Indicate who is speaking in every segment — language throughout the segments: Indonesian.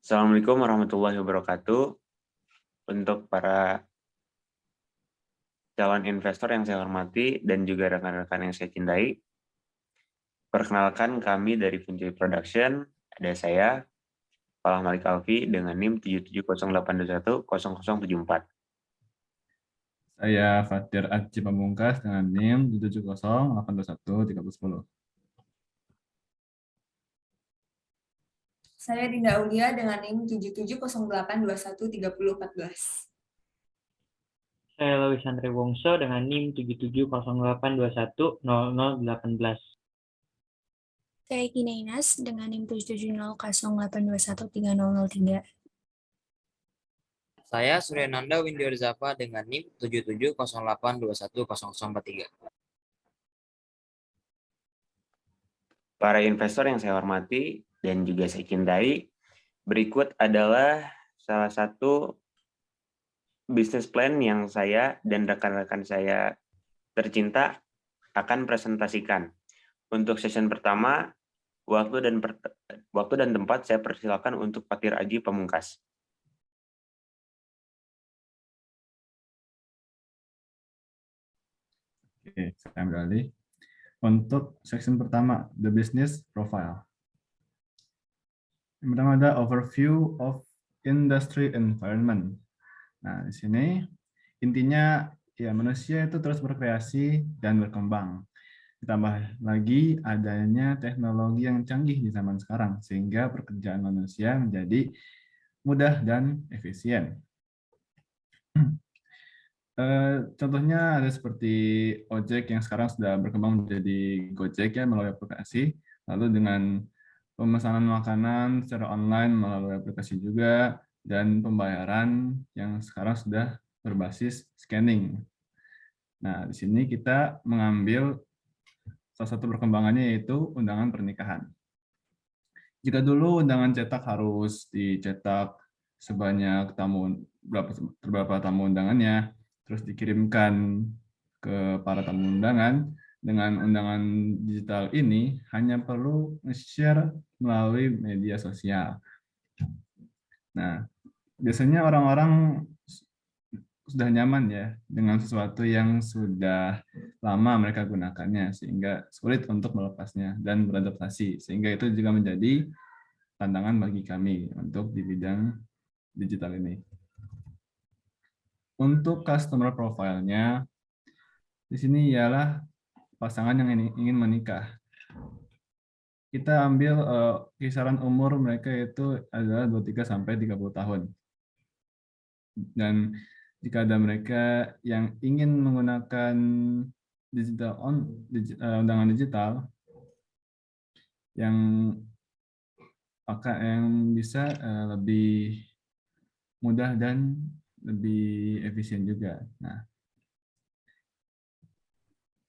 Speaker 1: Assalamualaikum warahmatullahi wabarakatuh. Untuk para calon investor yang saya hormati dan juga rekan-rekan yang saya cintai, perkenalkan kami dari Funjoy Production. Ada saya, Falah Malik Alfi, dengan NIM 7708210074.
Speaker 2: Saya Fatir Aji Pamungkas dengan NIM 770821310.
Speaker 3: Saya Dinda Aulia dengan NIM 7708213014.
Speaker 4: Saya Lewis Andre Wongso dengan NIM 7708210018.
Speaker 5: Saya Gina Inas dengan NIM 77008213003.
Speaker 6: Saya Suryananda Windiarzava dengan NIM 7708210043.
Speaker 1: Para investor yang saya hormati dan juga saya cintai, berikut adalah salah satu bisnis plan yang saya dan rekan-rekan saya tercinta akan presentasikan. Untuk session pertama, waktu dan tempat saya persilakan untuk Fatir Aji Pamungkas.
Speaker 2: Oke, saya ambil alih. Untuk section pertama, the business profile. Yang pertama ada overview of industry environment. Nah, di sini intinya ya manusia itu terus berkreasi dan berkembang. Ditambah lagi adanya teknologi yang canggih di zaman sekarang, sehingga pekerjaan manusia menjadi mudah dan efisien. Contohnya ada seperti ojek yang sekarang sudah berkembang menjadi Gojek ya melalui aplikasi, lalu dengan pemesanan makanan secara online melalui aplikasi juga, dan pembayaran yang sekarang sudah berbasis scanning. Nah, di sini kita mengambil salah satu perkembangannya yaitu undangan pernikahan. Jika dulu undangan cetak harus dicetak sebanyak berapa tamu undangannya, terus dikirimkan ke para tamu undangan, dengan undangan digital ini hanya perlu nge-share melalui media sosial. Nah, biasanya orang-orang sudah nyaman ya dengan sesuatu yang sudah lama mereka gunakannya, sehingga sulit untuk melepasnya dan beradaptasi, sehingga itu juga menjadi tantangan bagi kami untuk di bidang digital ini. Untuk customer profile-nya, di sini ialah pasangan yang ingin menikah. Kita ambil kisaran umur mereka itu adalah 23-30 tahun. Dan jika ada mereka yang ingin menggunakan undangan digital yang bisa lebih mudah dan lebih efisien juga. Nah,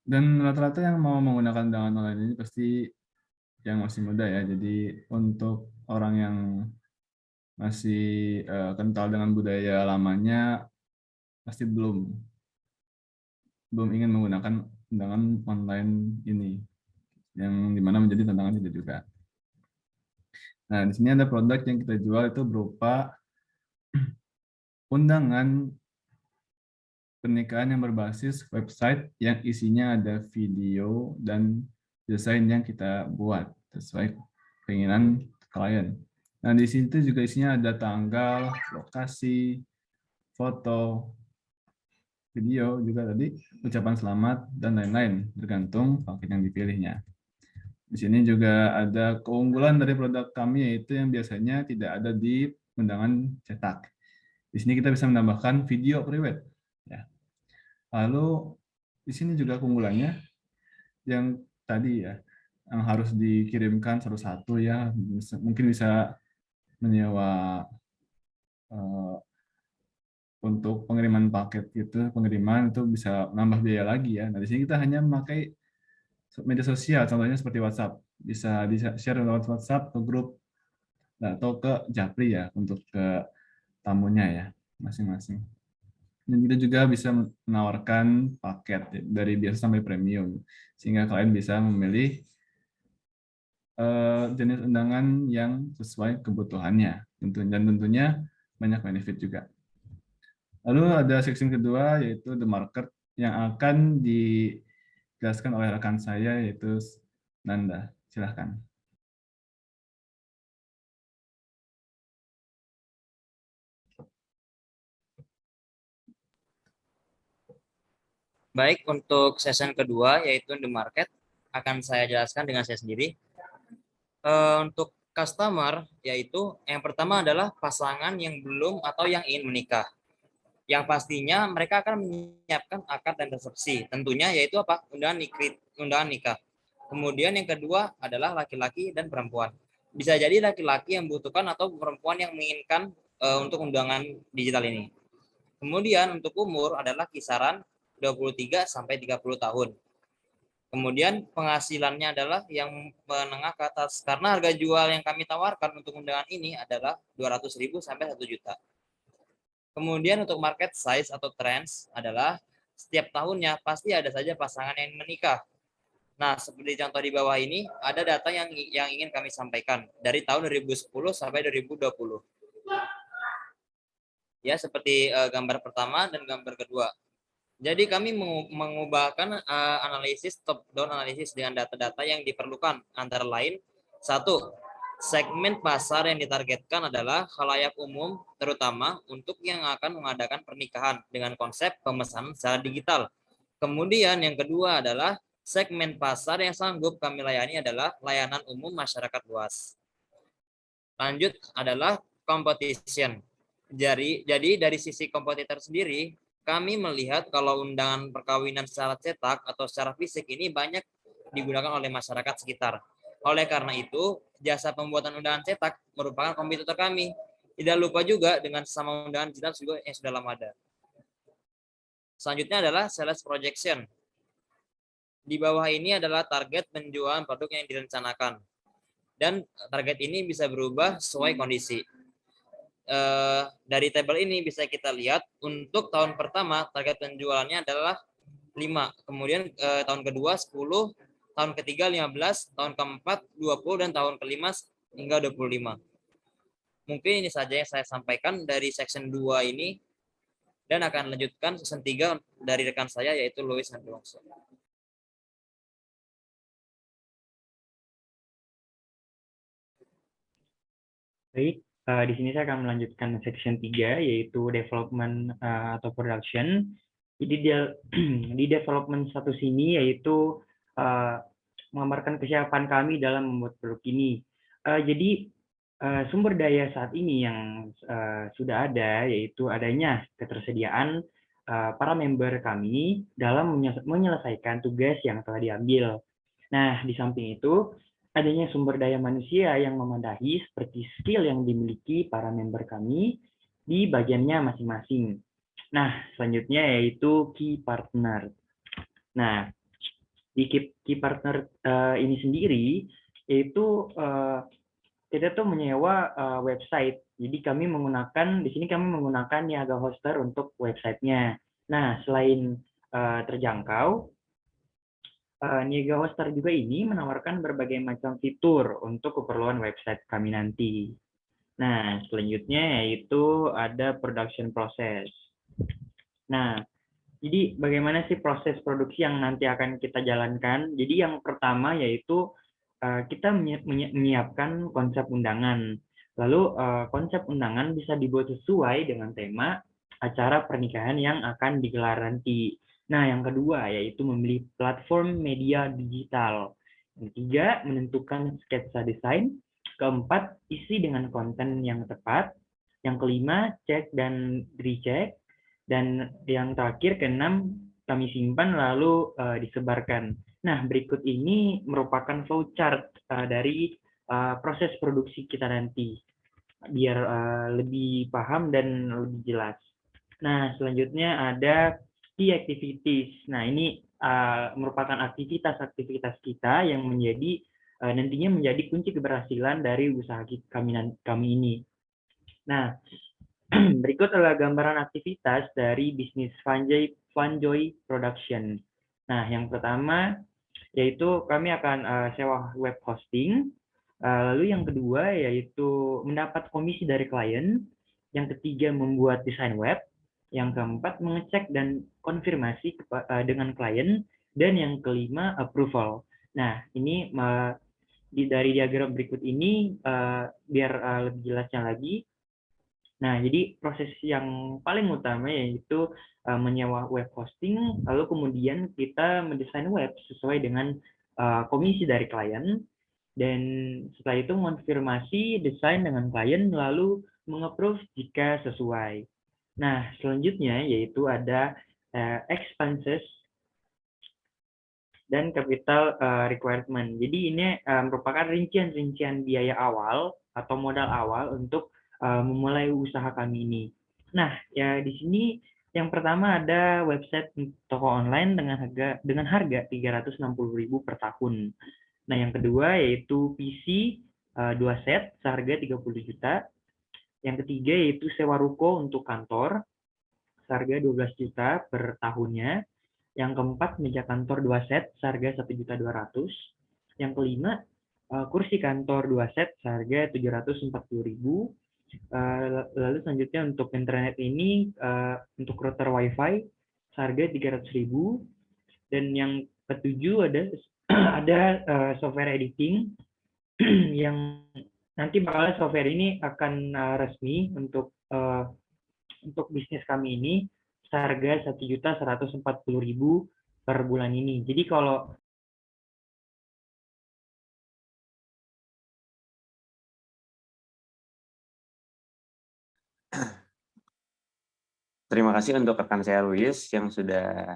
Speaker 2: dan rata-rata yang mau menggunakan undangan online ini pasti yang masih muda ya. Jadi untuk orang yang masih kental dengan budaya lamanya pasti belum ingin menggunakan undangan online ini, yang dimana menjadi tantangan kita juga. Nah, di sini ada produk yang kita jual itu berupa undangan pernikahan yang berbasis website yang isinya ada video dan desain yang kita buat sesuai keinginan klien. Nah, di situ juga isinya ada tanggal, lokasi, foto, video, juga tadi ucapan selamat, dan lain-lain, tergantung paket yang dipilihnya. Di sini juga ada keunggulan dari produk kami, yaitu yang biasanya tidak ada di undangan cetak. Di sini kita bisa menambahkan video private. Ya. Lalu di sini juga keunggulannya yang tadi ya, yang harus dikirimkan satu-satu ya, mungkin bisa menyewa untuk pengiriman paket gitu, pengiriman itu bisa nambah biaya lagi ya. Nah, di sini kita hanya memakai media sosial, contohnya seperti WhatsApp, bisa di-share lewat WhatsApp ke grup atau ke Japri ya untuk ke tamunya ya masing-masing. Dan kita juga bisa menawarkan paket dari biasa sampai premium, sehingga kalian bisa memilih jenis undangan yang sesuai kebutuhannya. dan tentunya banyak benefit juga. Lalu ada section kedua yaitu the market yang akan dijelaskan oleh rekan saya yaitu Nanda. Silahkan.
Speaker 6: Baik, untuk session kedua yaitu the market akan saya jelaskan dengan saya sendiri. Untuk customer yaitu yang pertama adalah pasangan yang belum atau yang ingin menikah. Yang pastinya mereka akan menyiapkan akad dan resepsi. Tentunya yaitu apa? Undangan nikah. Kemudian yang kedua adalah laki-laki dan perempuan. Bisa jadi laki-laki yang membutuhkan atau perempuan yang menginginkan untuk undangan digital ini. Kemudian untuk umur adalah kisaran 23 sampai 30 tahun. Kemudian penghasilannya adalah yang menengah ke atas karena harga jual yang kami tawarkan untuk undangan ini adalah 200.000 sampai 1 juta. Kemudian untuk market size atau trends adalah setiap tahunnya pasti ada saja pasangan yang menikah. Nah, seperti contoh di bawah ini ada data yang ingin kami sampaikan dari tahun 2010 sampai 2020. Ya, seperti gambar pertama dan gambar kedua. Jadi kami mengubahkan analisis top-down analisis dengan data-data yang diperlukan. Antara lain, 1. Segmen pasar yang ditargetkan adalah khalayak umum, terutama untuk yang akan mengadakan pernikahan dengan konsep pemesanan secara digital. Kemudian yang kedua adalah segmen pasar yang sanggup kami layani adalah layanan umum masyarakat luas. Lanjut adalah competition. Jadi dari sisi kompetitor sendiri, kami melihat kalau undangan perkawinan secara cetak atau secara fisik ini banyak digunakan oleh masyarakat sekitar. Oleh karena itu, jasa pembuatan undangan cetak merupakan kompetitor kami. Tidak lupa juga dengan sesama undangan digital juga yang sudah lama ada. Selanjutnya adalah sales projection. Di bawah ini adalah target penjualan produk yang direncanakan. Dan target ini bisa berubah sesuai kondisi. Dari tabel ini bisa kita lihat untuk tahun pertama target penjualannya adalah 5, kemudian tahun kedua 10, tahun ketiga 15, tahun keempat 20, dan tahun kelima hingga 25. Mungkin ini saja yang saya sampaikan dari section 2 ini, dan akan lanjutkan section 3 dari rekan saya yaitu Louis Handlongso.
Speaker 4: Baik, di sini saya akan melanjutkan section 3 yaitu development atau production. Jadi di development status ini yaitu menggambarkan kesiapan kami dalam membuat produk ini. Jadi sumber daya saat ini yang sudah ada yaitu adanya ketersediaan para member kami dalam menyelesaikan tugas yang telah diambil. Nah, di samping itu adanya sumber daya manusia yang memadai seperti skill yang dimiliki para member kami di bagiannya masing-masing. Nah, selanjutnya yaitu key partner. Nah, di key partner ini sendiri yaitu kita tuh menyewa website. Jadi kami menggunakan di sini menggunakan Niaga Hoster untuk websitenya. Nah, selain terjangkau, Niaga Hoster juga ini menawarkan berbagai macam fitur untuk keperluan website kami nanti. Nah, selanjutnya yaitu ada production process. Nah, jadi bagaimana sih proses produksi yang nanti akan kita jalankan? Jadi yang pertama yaitu kita menyiapkan konsep undangan. Lalu konsep undangan bisa dibuat sesuai dengan tema acara pernikahan yang akan digelar nanti. Nah, yang kedua yaitu memilih platform media digital. Yang ketiga, menentukan sketsa desain. Keempat, isi dengan konten yang tepat. Yang kelima, cek dan recheck. Dan yang terakhir, keenam, kami simpan lalu disebarkan. Nah, berikut ini merupakan flowchart dari proses produksi kita nanti, biar lebih paham dan lebih jelas. Nah, selanjutnya ada key activities. Nah, ini merupakan aktivitas-aktivitas kita yang menjadi nantinya menjadi kunci keberhasilan dari usaha kami ini. Nah, berikut adalah gambaran aktivitas dari bisnis Funjoy Production. Nah, yang pertama yaitu kami akan sewa web hosting, Lalu yang kedua yaitu mendapat komisi dari klien. Yang ketiga membuat desain web. Yang keempat mengecek dan konfirmasi dengan klien. Dan yang kelima approval. Nah, ini dari diagram berikut ini biar lebih jelasnya lagi. Nah, jadi proses yang paling utama yaitu menyewa web hosting, lalu kemudian kita mendesain web sesuai dengan komisi dari klien, dan setelah itu mengonfirmasi desain dengan klien, lalu meng-approve jika sesuai. Nah, selanjutnya yaitu ada expenses dan capital requirement. Jadi ini merupakan rincian-rincian biaya awal atau modal awal untuk memulai usaha kami ini. Nah, ya di sini yang pertama ada website toko online dengan harga 360.000 per tahun. Nah, yang kedua yaitu PC 2 set seharga 30 juta. Yang ketiga yaitu sewa ruko untuk kantor seharga 12 juta per tahunnya. Yang keempat meja kantor 2 set seharga 1.200.000. Yang kelima kursi kantor 2 set seharga 740.000. Lalu selanjutnya untuk internet ini untuk router wifi seharga 300.000. Dan yang ketujuh ada software editing yang nanti bakal software ini akan resmi untuk bisnis kami ini seharga 1.140.000 per bulan ini. Jadi kalau
Speaker 1: Terima kasih untuk rekan saya Luis yang sudah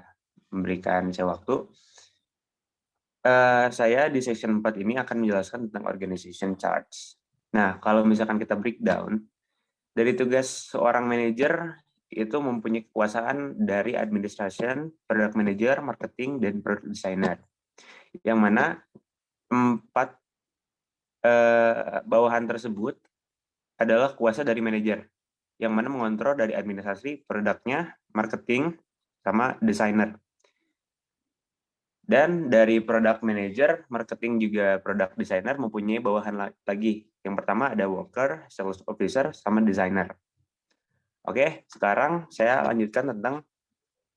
Speaker 1: memberikan saya waktu. Saya di section 4 ini akan menjelaskan tentang organization charts. Nah, kalau misalkan kita breakdown, dari tugas seorang manajer itu mempunyai kekuasaan dari administration, product manager, marketing, dan product designer. Yang mana 4 bawahan tersebut adalah kuasa dari manajer, yang mana mengontrol dari administrasi, produknya, marketing, sama desainer. Dan dari product manager, marketing juga product designer mempunyai bawahan lagi. Yang pertama ada worker, sales officer, sama designer. Oke, sekarang saya lanjutkan tentang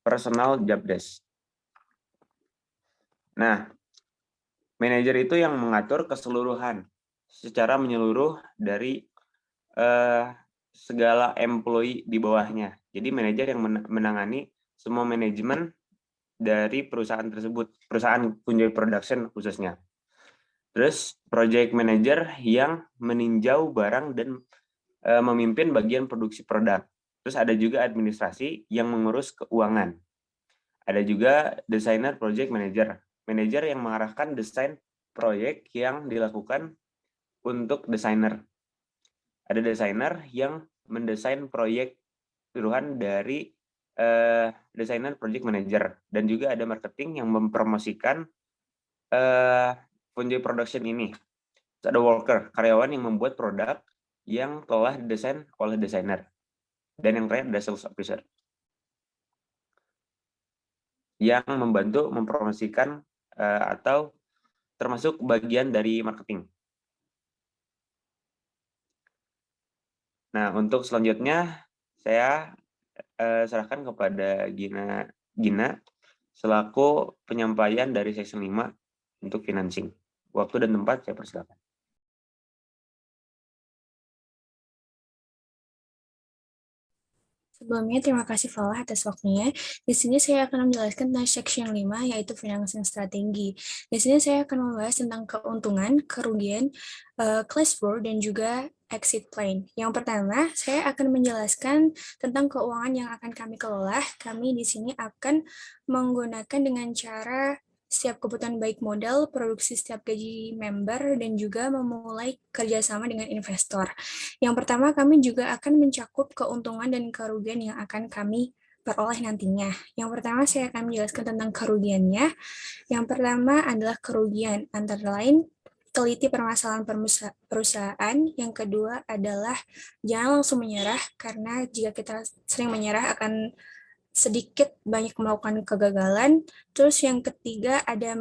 Speaker 1: personal job desk. Nah, manajer itu yang mengatur keseluruhan secara menyeluruh dari segala employee di bawahnya. Jadi manajer yang menangani semua manajemen dari perusahaan tersebut, perusahaan Punjai Production khususnya. Terus project manager yang meninjau barang dan memimpin bagian produksi produk. Terus ada juga administrasi yang mengurus keuangan. Ada juga designer project manager, manajer yang mengarahkan desain proyek yang dilakukan untuk desainer. Ada desainer yang mendesain proyek keseluruhan dari desainer project manager, dan juga ada marketing yang mempromosikan Punjai Production ini. Terus ada worker, karyawan yang membuat produk yang telah didesain oleh desainer. Dan yang terakhir ada sales officer yang membantu mempromosikan atau termasuk bagian dari marketing. Nah, untuk selanjutnya saya serahkan kepada Gina selaku penyampaian dari section 5 untuk financing. Waktu dan tempat saya persilakan.
Speaker 5: Sebelumnya, terima kasih Falah atas waktunya. Di sini saya akan menjelaskan tentang section 5, yaitu financing strategi. Di sini saya akan membahas tentang keuntungan, kerugian, cash flow, dan juga exit plan. Yang pertama, saya akan menjelaskan tentang keuangan yang akan kami kelola. Kami di sini akan menggunakan dengan cara setiap kebutuhan baik modal, produksi setiap gaji member, dan juga memulai kerjasama dengan investor. Yang pertama, kami juga akan mencakup keuntungan dan kerugian yang akan kami peroleh nantinya. Yang pertama, saya akan menjelaskan tentang kerugiannya. Yang pertama adalah kerugian, antara lain teliti permasalahan perusahaan. Yang kedua adalah jangan langsung menyerah, karena jika kita sering menyerah akan sedikit banyak melakukan kegagalan. Terus yang ketiga ada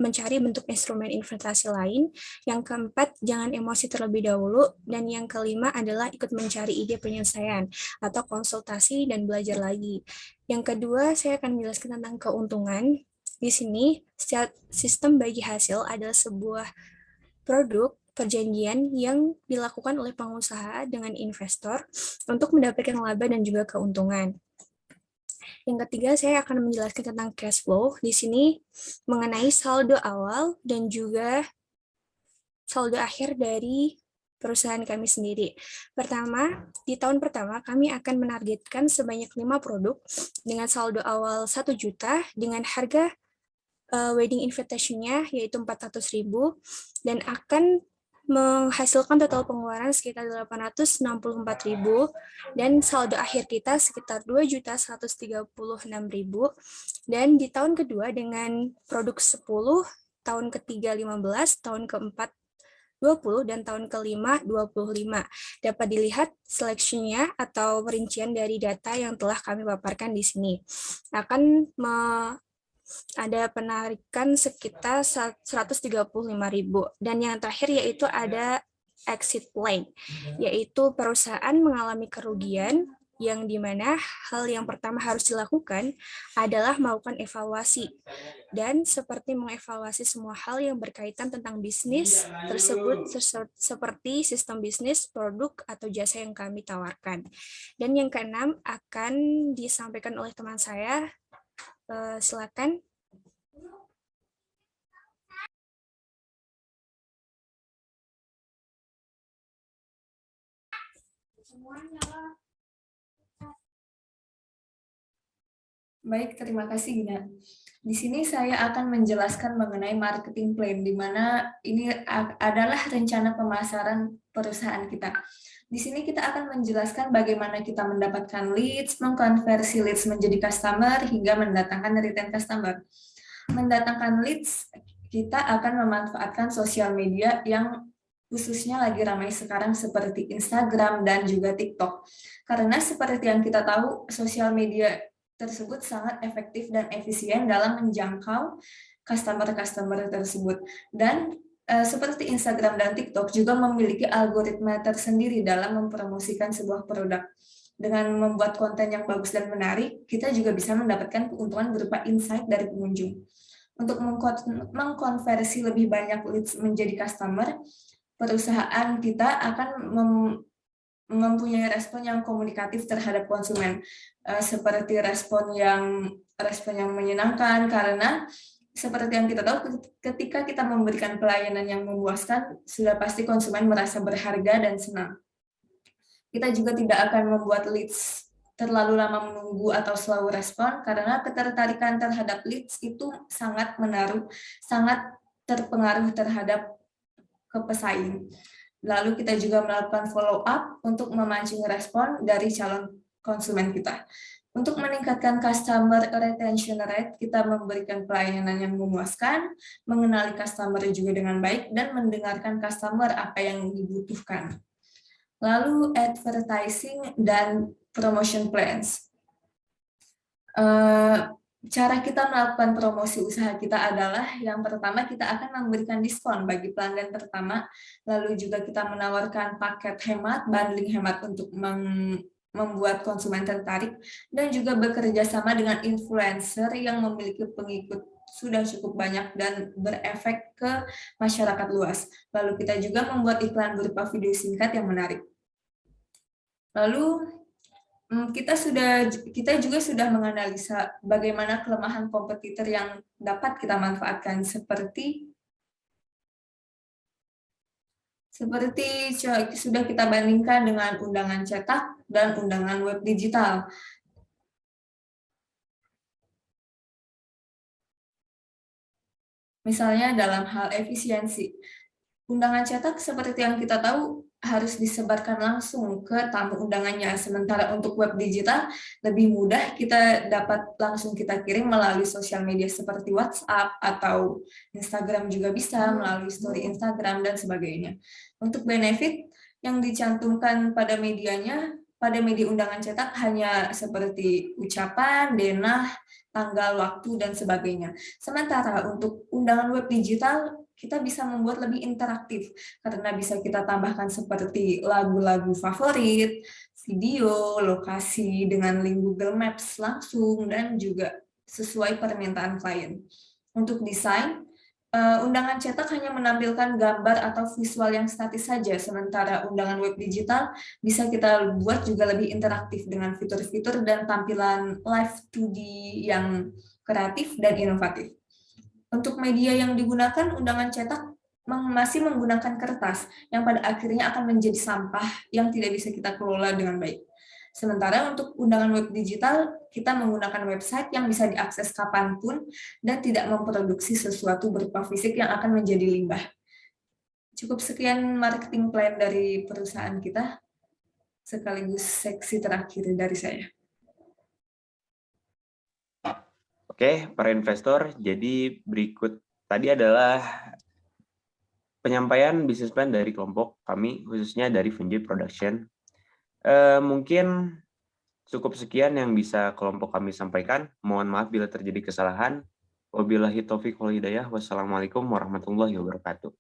Speaker 5: mencari bentuk instrumen investasi lain. Yang keempat, jangan emosi terlebih dahulu. Dan yang kelima adalah ikut mencari ide penyelesaian atau konsultasi dan belajar lagi. Yang kedua, saya akan menjelaskan tentang keuntungan. Di sini, sistem bagi hasil adalah sebuah produk perjanjian yang dilakukan oleh pengusaha dengan investor untuk mendapatkan laba dan juga keuntungan. Yang ketiga, saya akan menjelaskan tentang cash flow. Di sini mengenai saldo awal dan juga saldo akhir dari perusahaan kami sendiri. Pertama, di tahun pertama kami akan menargetkan sebanyak 5 produk dengan saldo awal 1 juta dengan harga wedding invitation-nya yaitu 400.000 dan akan menghasilkan total pengeluaran sekitar 864.000 dan saldo akhir kita sekitar 2.136.000. Dan di tahun kedua dengan produk 10, tahun ketiga 15, tahun keempat 20, dan tahun kelima 25. Dapat dilihat seleksinya atau perincian dari data yang telah kami paparkan di sini. Akan ada penarikan sekitar 135.000. Dan yang terakhir yaitu ada exit plan, yaitu perusahaan mengalami kerugian yang dimana hal yang pertama harus dilakukan adalah melakukan evaluasi. Dan seperti mengevaluasi semua hal yang berkaitan tentang bisnis tersebut seperti sistem bisnis, produk, atau jasa yang kami tawarkan. Dan yang keenam akan disampaikan oleh teman saya. Silakan.
Speaker 3: Baik, terima kasih Gina. Di sini saya akan menjelaskan mengenai marketing plan, di mana ini adalah rencana pemasaran perusahaan kita. Di sini kita akan menjelaskan bagaimana kita mendapatkan leads, mengkonversi leads menjadi customer, hingga mendatangkan return customer. Mendatangkan leads, kita akan memanfaatkan sosial media yang khususnya lagi ramai sekarang seperti Instagram dan juga TikTok. Karena seperti yang kita tahu, sosial media tersebut sangat efektif dan efisien dalam menjangkau customer-customer tersebut. Dan seperti Instagram dan TikTok juga memiliki algoritma tersendiri dalam mempromosikan sebuah produk. Dengan membuat konten yang bagus dan menarik, kita juga bisa mendapatkan keuntungan berupa insight dari pengunjung. Untuk mengkonversi lebih banyak leads menjadi customer, perusahaan kita akan mempunyai respon yang komunikatif terhadap konsumen, seperti respon yang menyenangkan, karena seperti yang kita tahu, ketika kita memberikan pelayanan yang memuaskan, sudah pasti konsumen merasa berharga dan senang. Kita juga tidak akan membuat leads terlalu lama menunggu atau slow respon, karena ketertarikan terhadap leads itu sangat terpengaruh terhadap pesaing. Lalu kita juga melakukan follow up untuk memancing respon dari calon konsumen kita. Untuk meningkatkan customer retention rate, kita memberikan pelayanan yang memuaskan, mengenali customer juga dengan baik, dan mendengarkan customer apa yang dibutuhkan. Lalu advertising dan promotion plans. Cara kita melakukan promosi usaha kita adalah yang pertama kita akan memberikan diskon bagi pelanggan pertama, lalu juga kita menawarkan paket hemat, bundling hemat untuk membuat konsumen tertarik, dan juga bekerja sama dengan influencer yang memiliki pengikut sudah cukup banyak dan berefek ke masyarakat luas. Lalu kita juga membuat iklan berupa video singkat yang menarik. Lalu kita juga sudah menganalisa bagaimana kelemahan kompetitor yang dapat kita manfaatkan, seperti sudah kita bandingkan dengan undangan cetak dan undangan web digital. Misalnya dalam hal efisiensi, undangan cetak seperti yang kita tahu harus disebarkan langsung ke tamu undangannya, sementara untuk web digital lebih mudah, kita dapat langsung kita kirim melalui sosial media seperti WhatsApp atau Instagram juga bisa, melalui story Instagram dan sebagainya. Untuk benefit yang dicantumkan pada medianya, pada media undangan cetak hanya seperti ucapan, denah, tanggal, waktu, dan sebagainya. Sementara untuk undangan web digital, kita bisa membuat lebih interaktif, karena bisa kita tambahkan seperti lagu-lagu favorit, video, lokasi dengan link Google Maps langsung, dan juga sesuai permintaan klien. Untuk desain, undangan cetak hanya menampilkan gambar atau visual yang statis saja, sementara undangan web digital bisa kita buat juga lebih interaktif dengan fitur-fitur dan tampilan live 2D yang kreatif dan inovatif. Untuk media yang digunakan, undangan cetak masih menggunakan kertas yang pada akhirnya akan menjadi sampah yang tidak bisa kita kelola dengan baik. Sementara untuk undangan web digital, kita menggunakan website yang bisa diakses kapanpun dan tidak memproduksi sesuatu berupa fisik yang akan menjadi limbah. Cukup sekian marketing plan dari perusahaan kita, sekaligus seksi terakhir dari saya.
Speaker 1: Oke, para investor, jadi berikut tadi adalah penyampaian bisnis plan dari kelompok kami, khususnya dari Fungi Production. Mungkin cukup sekian yang bisa kelompok kami sampaikan. Mohon maaf bila terjadi kesalahan. Wabillahi taufiq wal hidayah. Wassalamualaikum warahmatullahi wabarakatuh.